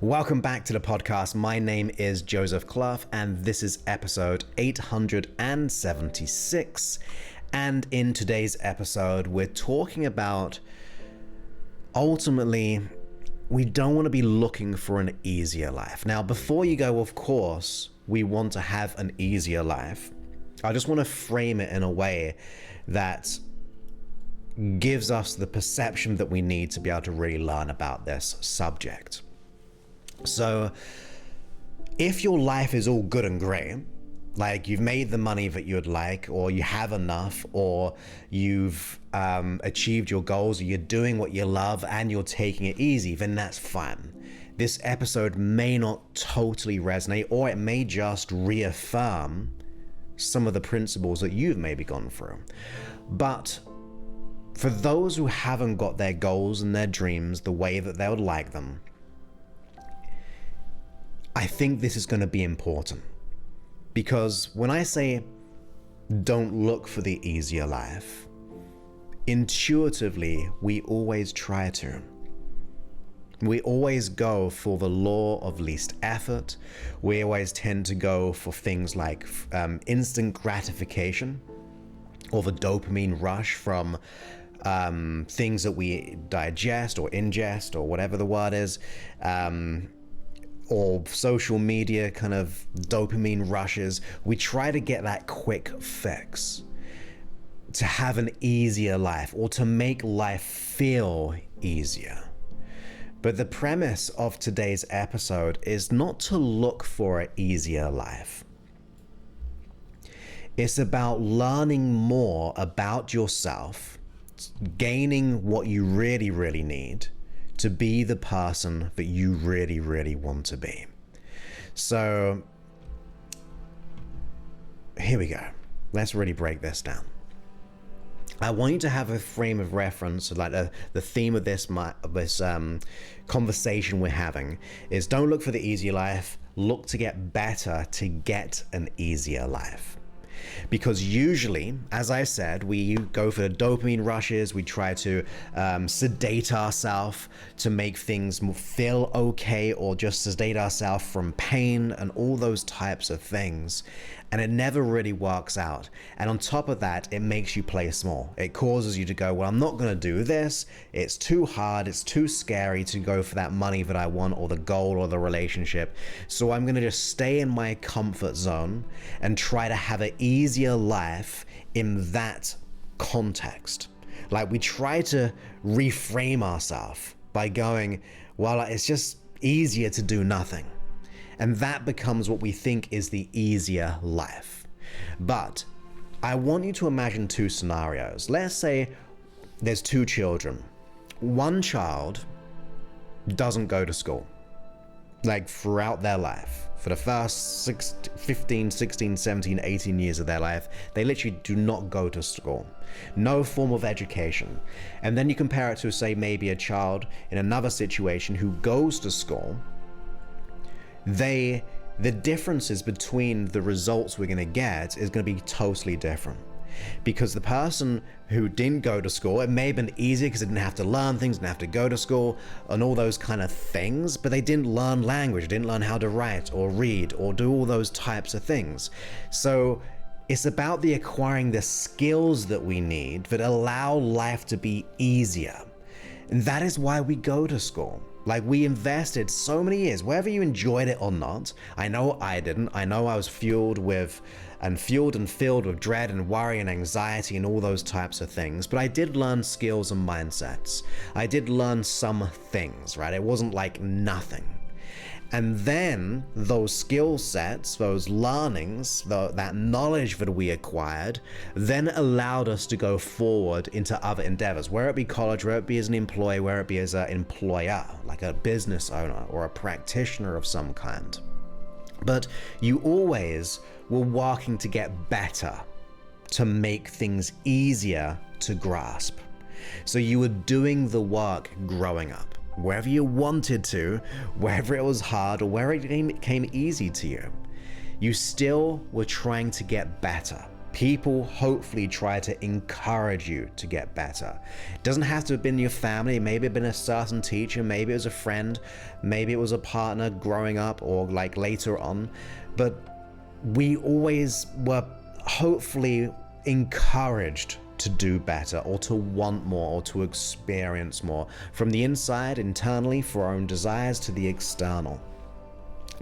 Welcome back to the podcast. My name is Joseph Clough, and this is episode 876. And in today's episode, we're talking about ultimately, we don't want to be looking for an easier life. Now, before you go, of course, we want to have an easier life. I just want to frame it in a way that gives us the perception that we need to be able to really learn about this subject. So if your life is all good and great, like you've made the money that you'd like, or you have enough, or you've achieved your goals, or you're doing what you love and you're taking it easy, then that's fine. This episode may not totally resonate, or it may just reaffirm some of the principles that you've maybe gone through. But for those who haven't got their goals and their dreams the way that they would like them, I think this is going to be important, because when I say don't look for the easier life, intuitively we always try to. We always go for the law of least effort. We always tend to go for things like instant gratification, or the dopamine rush from things that we digest or ingest, or whatever the word is, or social media kind of dopamine rushes. We try to get that quick fix to have an easier life, or to make life feel easier. But the premise of today's episode is not to look for an easier life. It's about learning more about yourself, gaining what you really, really need to be the person that you really, really want to be. So here we go. Let's really break this down. I want you to have a frame of reference, like the theme of this conversation we're having is don't look for the easier life, look to get better to get an easier life. Because usually, as I said, we go for the dopamine rushes, we try to sedate ourselves to make things feel okay, or just sedate ourselves from pain and all those types of things. And it never really works out. And on top of that, it makes you play small. It causes you to go, well, I'm not going to do this. It's too hard. It's too scary to go for that money that I want, or the goal, or the relationship. So I'm going to just stay in my comfort zone and try to have an easier life in that context. Like, we try to reframe ourselves by going, well, it's just easier to do nothing. And that becomes what we think is the easier life. But I want you to imagine two scenarios. Let's say there's two children. One child doesn't go to school, like throughout their life. For the first 15, 16, 17, 18 years of their life, they literally do not go to school. No form of education. And then you compare it to, say, maybe a child in another situation who goes to school. The differences between the results we're going to get is going to be totally different. Because the person who didn't go to school, it may have been easy because they didn't have to learn things, didn't have to go to school and all those kind of things, but they didn't learn language, didn't learn how to write or read or do all those types of things. So it's about the acquiring the skills that we need that allow life to be easier. And that is why we go to school. Like, we invested so many years, whether you enjoyed it or not. I know I didn't. I know I was fueled and filled with dread and worry and anxiety and all those types of things. But I did learn skills and mindsets. I did learn some things, right? It wasn't like nothing. And then those skill sets, those learnings, that knowledge that we acquired, then allowed us to go forward into other endeavors, whether it be college, whether it be as an employee, whether it be as an employer, like a business owner or a practitioner of some kind. But you always were working to get better, to make things easier to grasp. So you were doing the work growing up. Wherever you wanted to, wherever it was hard, or where it came easy to you, you still were trying to get better. People hopefully try to encourage you to get better. It doesn't have to have been your family. Maybe it been a certain teacher. Maybe it was a friend. Maybe it was a partner growing up or like later on. But we always were hopefully encouraged to do better or to want more or to experience more from the inside, internally, for our own desires to the external.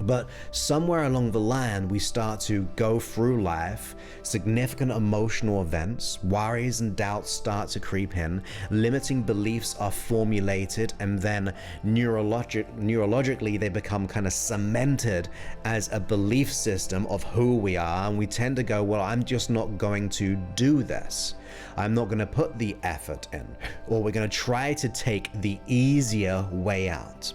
But somewhere along the line, we start to go through life, significant emotional events, worries and doubts start to creep in, limiting beliefs are formulated, and then neurologically they become kind of cemented as a belief system of who we are, and we tend to go, well, I'm just not going to do this. I'm not going to put the effort in, or we're going to try to take the easier way out.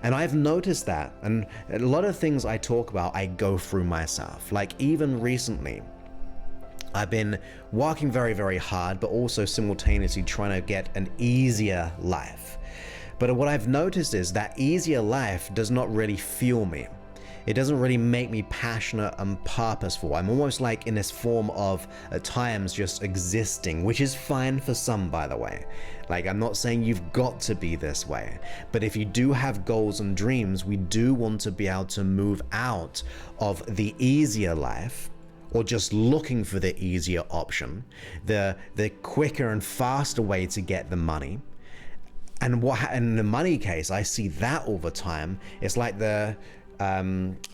And I've noticed that, and a lot of things I talk about, I go through myself. Like even recently, I've been working very, very hard, but also simultaneously trying to get an easier life. But what I've noticed is that easier life does not really fuel me. It doesn't really make me passionate and purposeful. I'm almost like in this form of, at times, just existing, which is fine for some, by the way. Like, I'm not saying you've got to be this way, but if you do have goals and dreams, we do want to be able to move out of the easier life, or just looking for the easier option, the quicker and faster way to get the money. And in the money case, I see that all the time. It's like the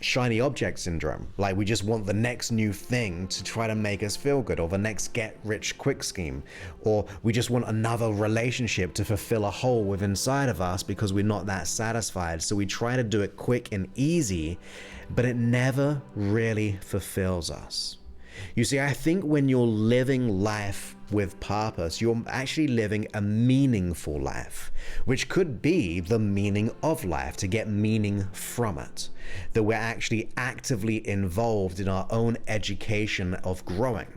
shiny object syndrome. Like we just want the next new thing to try to make us feel good, or the next get rich quick scheme, or we just want another relationship to fulfill a hole within inside of us because we're not that satisfied. So we try to do it quick and easy, but it never really fulfills us. You see, I think when you're living life with purpose, you're actually living a meaningful life, which could be the meaning of life, to get meaning from it. That we're actually actively involved in our own education of growing.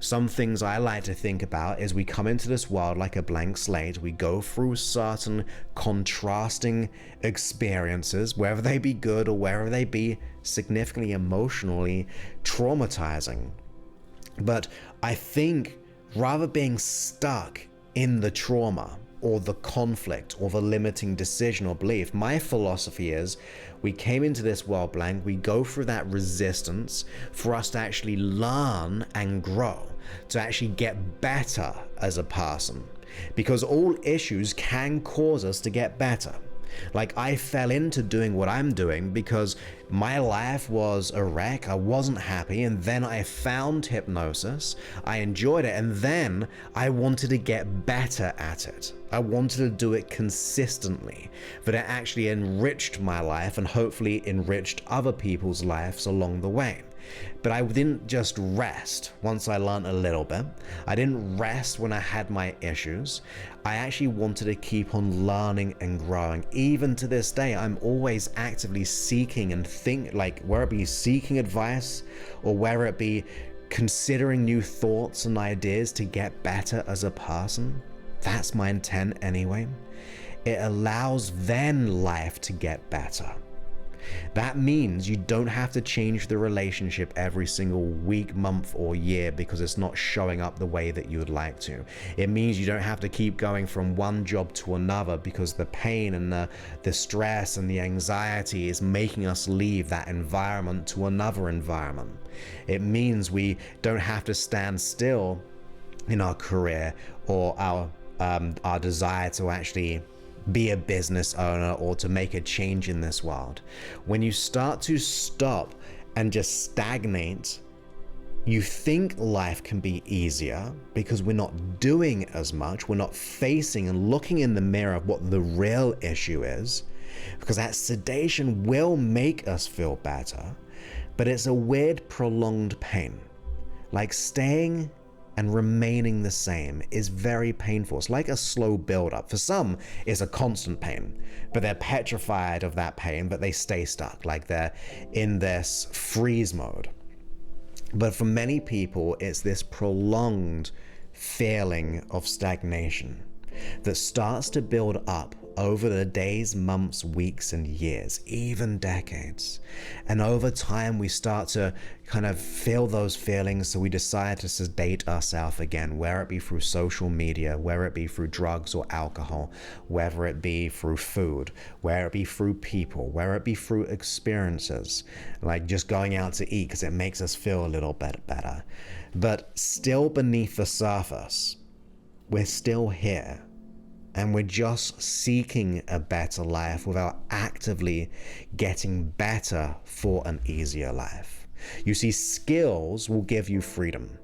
Some things I like to think about is we come into this world like a blank slate. We go through certain contrasting experiences, whether they be good or whether they be significantly emotionally traumatizing. But I think rather being stuck in the trauma or the conflict or the limiting decision or belief, my philosophy is we came into this world blank, we go through that resistance for us to actually learn and grow, to actually get better as a person, because all issues can cause us to get better. Like I fell into doing what I'm doing because my life was a wreck. I wasn't happy, and then I found hypnosis. I enjoyed it, and then I wanted to get better at it. I wanted to do it consistently, but it actually enriched my life and hopefully enriched other people's lives along the way. But I didn't just rest once I learned a little bit. I didn't rest when I had my issues. I actually wanted to keep on learning and growing. Even to this day, I'm always actively seeking and whether it be seeking advice or whether it be considering new thoughts and ideas to get better as a person. That's my intent anyway. It allows then life to get better. That means you don't have to change the relationship every single week, month, or year because it's not showing up the way that you would like to. It means you don't have to keep going from one job to another because the pain and the stress and the anxiety is making us leave that environment to another environment. It means we don't have to stand still in our career or our desire to actually be a business owner or to make a change in this world. When you start to stop and just stagnate, you think life can be easier because we're not doing as much. We're not facing and looking in the mirror of what the real issue is, because that sedation will make us feel better, but it's a weird prolonged pain. Like staying and remaining the same is very painful. It's like a slow build-up. For some, it's a constant pain, but they're petrified of that pain, but they stay stuck, like they're in this freeze mode. But for many people, it's this prolonged feeling of stagnation that starts to build up over the days, months, weeks, and years, even decades. And over time, we start to kind of feel those feelings, so we decide to sedate ourselves again, whether it be through social media, whether it be through drugs or alcohol, whether it be through food, whether it be through people, whether it be through experiences, like just going out to eat because it makes us feel a little bit better. But still beneath the surface, we're still here. And we're just seeking a better life without actively getting better for an easier life. You see, skills will give you freedom.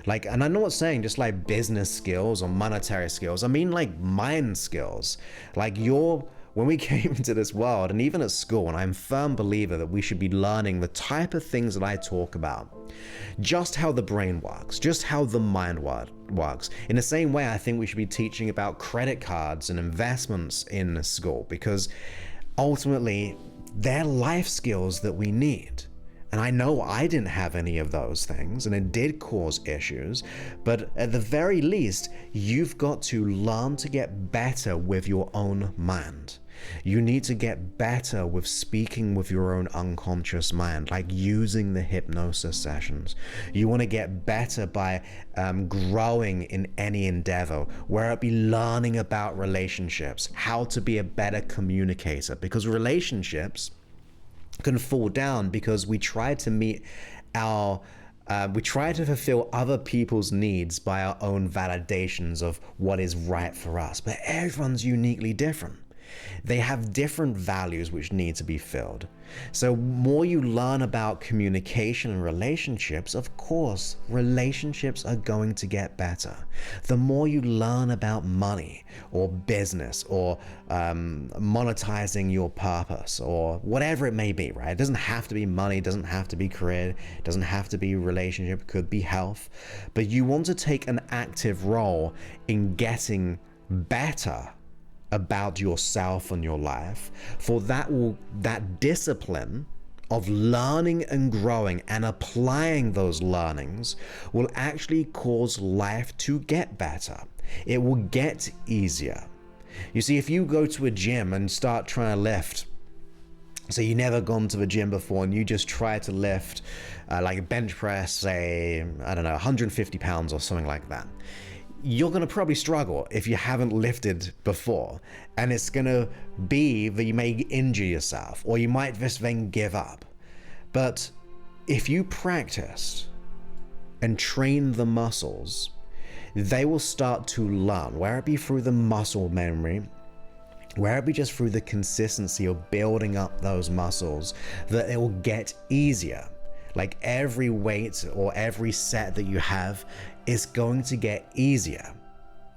And I'm not saying just like business skills or monetary skills. I mean like mind skills. When we came into this world, and even at school, and I'm a firm believer that we should be learning the type of things that I talk about. Just how the brain works, just how the mind works. In the same way, I think we should be teaching about credit cards and investments in school, because ultimately, they're life skills that we need. And I know I didn't have any of those things, and it did cause issues, but at the very least, you've got to learn to get better with your own mind. You need to get better with speaking with your own unconscious mind, like using the hypnosis sessions. You want to get better by growing in any endeavor, where it be learning about relationships, how to be a better communicator, because relationships can fall down because we try to fulfill other people's needs by our own validations of what is right for us. But everyone's uniquely different. They have different values which need to be filled. So more you learn about communication and relationships, of course, relationships are going to get better. The more you learn about money or business or monetizing your purpose or whatever it may be, right? It doesn't have to be money, it doesn't have to be career, it doesn't have to be relationship, it could be health. But you want to take an active role in getting better about yourself and your life, for that discipline of learning and growing and applying those learnings will actually cause life to get better. It will get easier. You see, if you go to a gym and start trying to lift, so you never gone to the gym before and you just try to lift like a bench press, say, 150 pounds or something like that, you're going to probably struggle if you haven't lifted before, and it's going to be that you may injure yourself, or you might just then give up. But if you practice and train the muscles, they will start to learn, whether it be through the muscle memory, whether it be just through the consistency of building up those muscles, that it will get easier. Like every weight or every set that you have is going to get easier,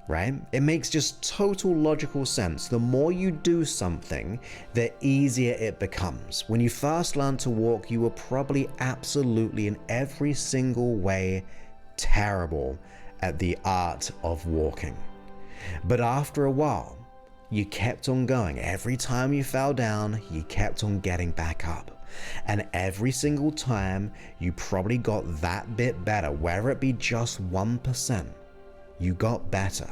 right? It makes just total logical sense. The more you do something, the easier it becomes. When you first learn to walk, you were probably absolutely in every single way terrible at the art of walking. But after a while, you kept on going. Every time you fell down, you kept on getting back up. And every single time you probably got that bit better, whether it be just 1%, you got better.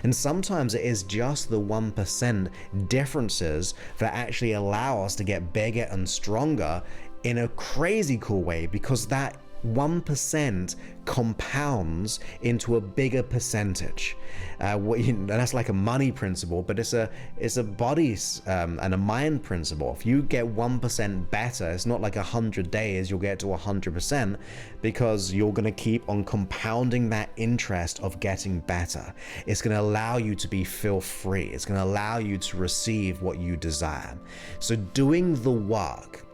And sometimes it is just the 1% differences that actually allow us to get bigger and stronger in a crazy cool way, because that 1% compounds into a bigger percentage. And that's like a money principle, but it's a body and a mind principle. If you get 1% better, it's not like 100 days you'll get to 100%, because you're going to keep on compounding that interest of getting better. It's going to allow you to feel free. It's going to allow you to receive what you desire. So doing the work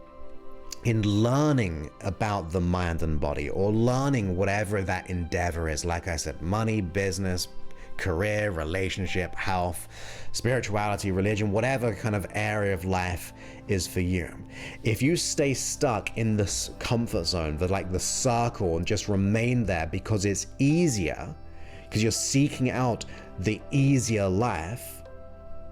in learning about the mind and body, or learning whatever that endeavor is, like I said, money, business, career, relationship, health, spirituality, religion, whatever kind of area of life is for you. If you stay stuck in this comfort zone, the circle, and just remain there because it's easier, because you're seeking out the easier life,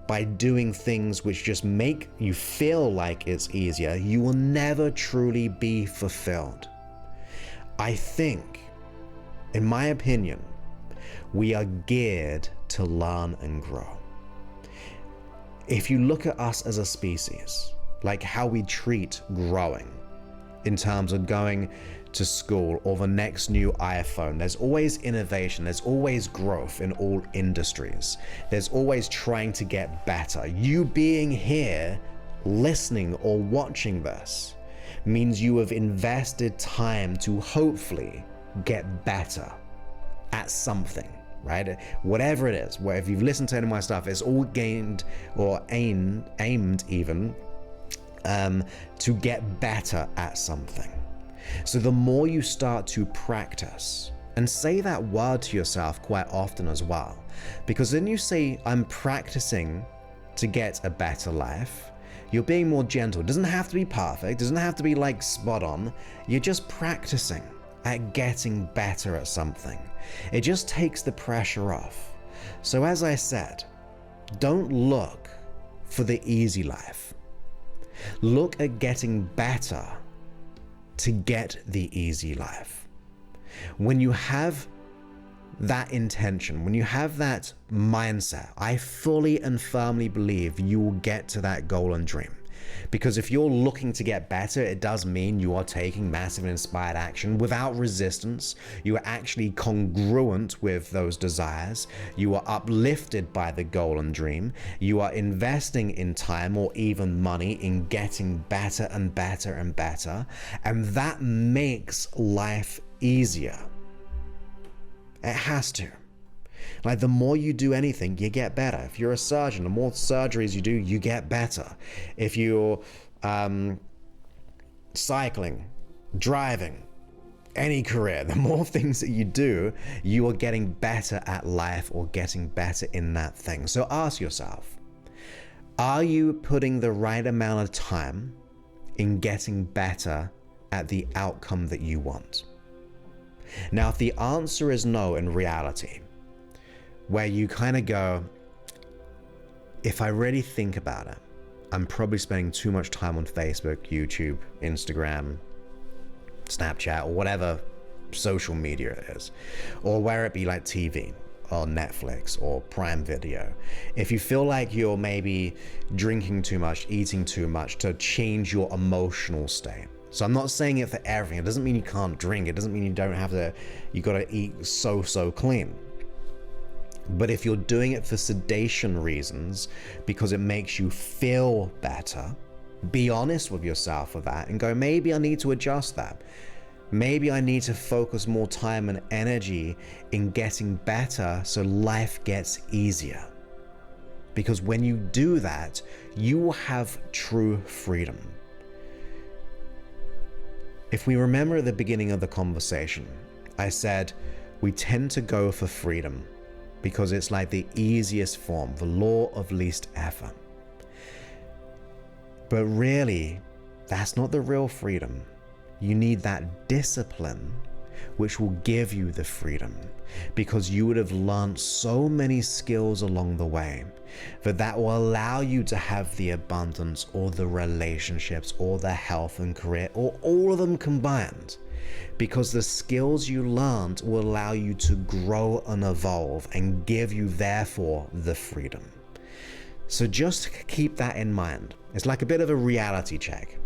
by doing things which just make you feel like it's easier, you will never truly be fulfilled. I think, in my opinion, we are geared to learn and grow. if you look at us as a species, like how we treat growing in terms of going to school or the next new iPhone, there's always innovation, there's always growth in all industries. There's always trying to get better. You being here, listening or watching this, means you have invested time to hopefully get better at something, right? Whatever it is, where if you've listened to any of my stuff, it's all gained or aimed even to get better at something. So the more you start to practice, and say that word to yourself quite often as well, because then you say, I'm practicing to get a better life, you're being more gentle. It doesn't have to be perfect, it doesn't have to be like spot on. You're just practicing at getting better at something. It just takes the pressure off. So as I said, don't look for the easy life. Look at getting better to get the easy life. When you have that intention, when you have that mindset, I fully and firmly believe you will get to that goal and dream. Because if you're looking to get better, it does mean you are taking massive and inspired action without resistance. You are actually congruent with those desires. You are uplifted by the goal and dream. You are investing in time or even money in getting better and better and better. And that makes life easier. It has to. Like, the more you do anything, you get better. If you're a surgeon, the more surgeries you do, you get better. If you're cycling, driving, any career, the more things that you do, you are getting better at life or getting better in that thing. So ask yourself, are you putting the right amount of time in getting better at the outcome that you want? Now, if the answer is no in reality, where you kind of go, if I really think about it, I'm probably spending too much time on Facebook, YouTube, Instagram, Snapchat, or whatever social media it is, or where it be like TV or Netflix or Prime Video. If you feel like you're maybe drinking too much, eating too much to change your emotional state. So I'm not saying it for everything. It doesn't mean you can't drink. It doesn't mean you don't have to, you gotta eat so clean. But if you're doing it for sedation reasons, because it makes you feel better, be honest with yourself with that and go, maybe I need to adjust that. Maybe I need to focus more time and energy in getting better so life gets easier. Because when you do that, you will have true freedom. If we remember at the beginning of the conversation, I said we tend to go for freedom because it's like the easiest form, the law of least effort. But really, that's not the real freedom. You need that discipline, which will give you the freedom, because you would have learned so many skills along the way that will allow you to have the abundance or the relationships or the health and career or all of them combined. Because the skills you learned will allow you to grow and evolve and give you, therefore, the freedom. So just keep that in mind. It's like a bit of a reality check.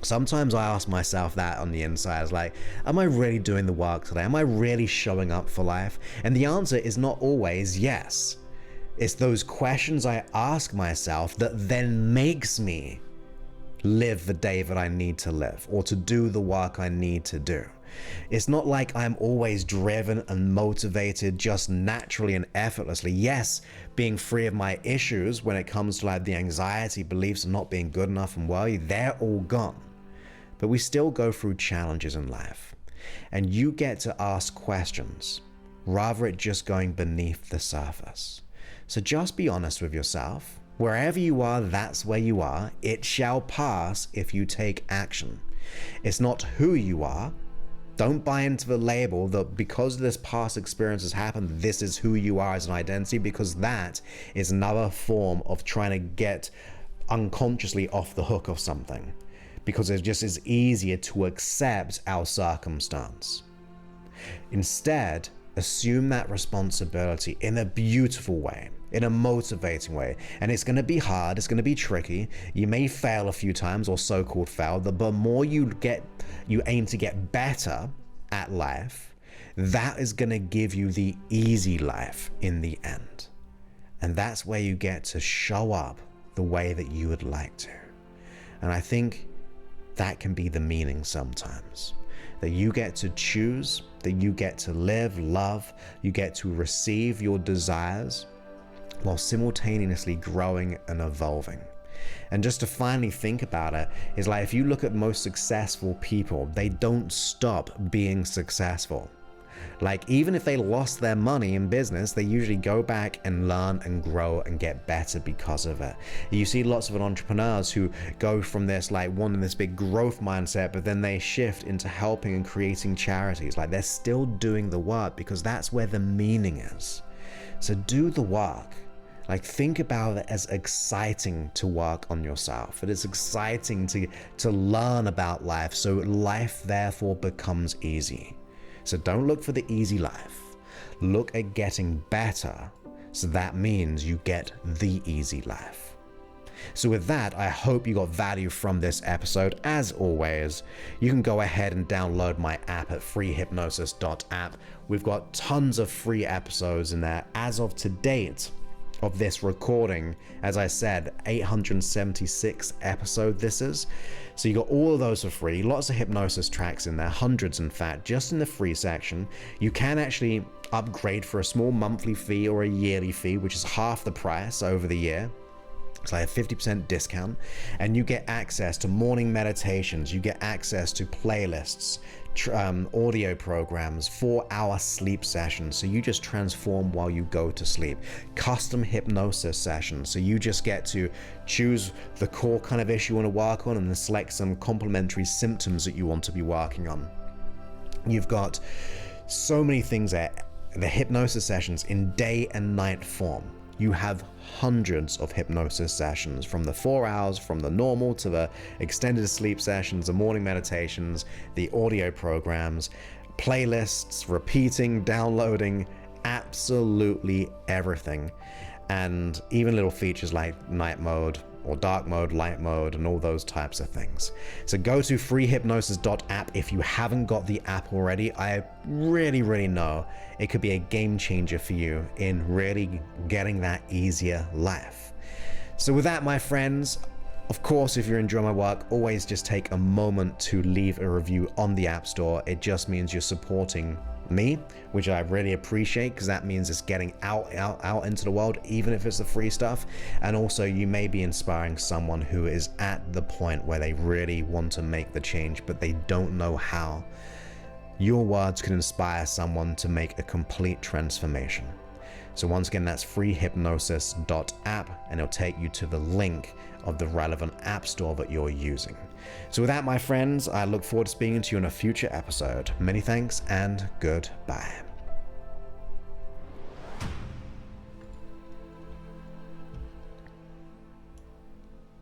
Sometimes I ask myself that on the inside. It's like, am I really doing the work today? Am I really showing up for life? And the answer is not always yes. It's those questions I ask myself that then makes me live the day that I need to live, or to do the work I need to do. It's not like I'm always driven and motivated just naturally and effortlessly. Yes, being free of my issues when it comes to like the anxiety, beliefs of not being good enough and worthy, they're all gone. But we still go through challenges in life. And you get to ask questions, rather it just going beneath the surface. So just be honest with yourself. Wherever you are, that's where you are. It shall pass if you take action. It's not who you are. Don't buy into the label that because this past experience has happened, this is who you are as an identity, because that is another form of trying to get unconsciously off the hook of something, because it just is easier to accept our circumstance. Instead, assume that responsibility in a beautiful way. in a motivating way. And it's going to be hard, it's going to be tricky. You may fail a few times, or so-called fail, but more you aim to get better at life, that is going to give you the easy life in the end. And that's where you get to show up the way that you would like to. And I think that can be the meaning sometimes. That you get to choose, that you get to live, love, you get to receive your desires while simultaneously growing and evolving. And just to finally think about it, is like if you look at most successful people, they don't stop being successful. Like even if they lost their money in business, they usually go back and learn and grow and get better because of it. You see lots of entrepreneurs who go from this like wanting this big growth mindset, but then they shift into helping and creating charities. Like they're still doing the work because that's where the meaning is. So do the work. Like think about it as exciting to work on yourself. It is exciting to learn about life, so life therefore becomes easy. So don't look for the easy life. Look at getting better. So that means you get the easy life. So with that, I hope you got value from this episode. As always, you can go ahead and download my app at freehypnosis.app. We've got tons of free episodes in there. As of to date of this recording, as I said, 876 episode this is. So you got all of those for free, lots of hypnosis tracks in there, hundreds in fact, just in the free section. You can actually upgrade for a small monthly fee or a yearly fee, which is half the price over the year. It's like a 50% discount, and you get access to morning meditations, you get access to playlists, audio programs, 4-hour sleep sessions, so you just transform while you go to sleep, custom hypnosis sessions, so you just get to choose the core kind of issue you want to work on and then select some complementary symptoms that you want to be working on. You've got so many things there, the hypnosis sessions in day and night form. You have hundreds of hypnosis sessions, from the 4 hours, from the normal to the extended sleep sessions, the morning meditations, the audio programs, playlists, repeating, downloading, absolutely everything. And even little features like night mode or dark mode, light mode, and all those types of things. So go to freehypnosis.app if you haven't got the app already. I really know it could be a game changer for you in really getting that easier life. So with that, my friends, of course, if you're enjoying my work, always just take a moment to leave a review on the App Store. It just means you're supporting me, which I really appreciate, because that means it's getting out into the world, even if it's the free stuff. And also you may be inspiring someone who is at the point where they really want to make the change, but they don't know how. Your words could inspire someone to make a complete transformation. So once again, that's freehypnosis.app, and it'll take you to the link of the relevant app store that you're using. So with that, my friends, I look forward to speaking to you in a future episode. Many thanks and goodbye.